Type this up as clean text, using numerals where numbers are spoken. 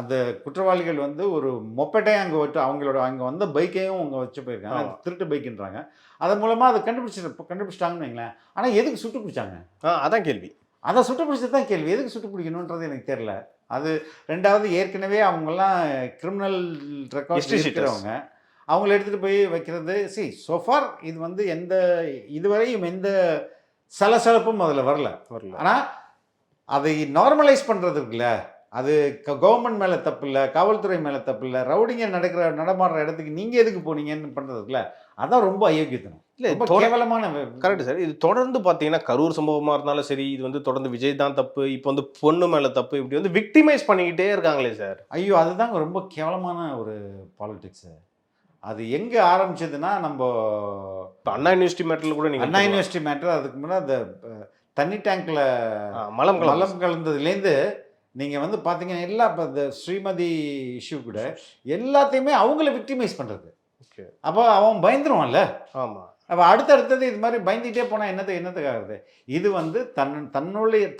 அந்த குற்றவாளிகள் வந்து ஒரு மொப்பட்டையும் அங்கே விட்டு அவங்களோட அங்கே வந்த பைக்கையும் அங்கே வச்சு போயிருக்காங்க. அது திருட்டு பைக்குன்றாங்க. அதன் மூலமாக அதை கண்டுபிடிச்சிட்டாங்கன்னு வைங்களேன். ஆனால் எதுக்கு சுட்டு பிடிச்சாங்க? அதான் கேள்வி. அதை சுட்டு பிடிச்சது தான் கேள்வி. எதுக்கு சுட்டு பிடிக்கணுன்றது எனக்கு தெரியல. அது ரெண்டாவது, ஏற்கனவே அவங்கெல்லாம் கிரிமினல் ரெக்கார்ட் இருக்கிறவங்க, அவங்கள எடுத்துகிட்டு போய் வைக்கிறது. சோஃபார் இது வந்து இதுவரையும் எந்த சலசலப்பும் அதில் வரல. ஆனால் அதை நார்மலைஸ் பண்ணுறது இருக்குல்ல, அது கவர்மெண்ட் மேலே தப்பு இல்லை, காவல்துறை மேலே தப்பு இல்லை, ரவுடிங்க நடமாடுற இடத்துக்கு நீங்கள் எதுக்கு போனீங்கன்னு பண்ணுறதுக்குல, அதான் ரொம்ப அயோக்கியத்தனம். இல்லை, கேவலமான. Correct sir. இது தொடர்ந்து பார்த்தீங்கன்னா கரூர் சம்பவமாக இருந்தாலும் சரி, இது வந்து தொடர்ந்து விஜய் தான் தப்பு, இப்போ வந்து பொண்ணு மேலே தப்பு, இப்படி வந்து விக்டிமைஸ் பண்ணிக்கிட்டே இருக்காங்களே சார். ஐயோ, அதுதாங்க ரொம்ப கேவலமான ஒரு பாலிடிக்ஸ். அது எங்கே ஆரம்பிச்சதுன்னா, நம்ம அண்ணா யூனிவர்சிட்டி மேட்டரில் கூட நீங்கள் அண்ணா யூனிவர்சிட்டி மேட்டர், அதுக்கு முன்னாடி அந்த தண்ணி டேங்க்ல மலம் கலந்ததுலேருந்து நீங்கள் வந்து பார்த்தீங்கன்னா எல்லா இப்போ இந்த ஸ்ரீமதி இஷ்யூ கூட எல்லாத்தையுமே அவங்கள விக்டிமைஸ் பண்ணுறது. ஓகே, அப்போ அவன் பயந்துருவான்ல. ஆமாம். அப்போ அடுத்தடுத்தது இது மாதிரி பயந்துகிட்டே போனால் என்னத்துக்காகிறது? இது வந்து தன்னுடைய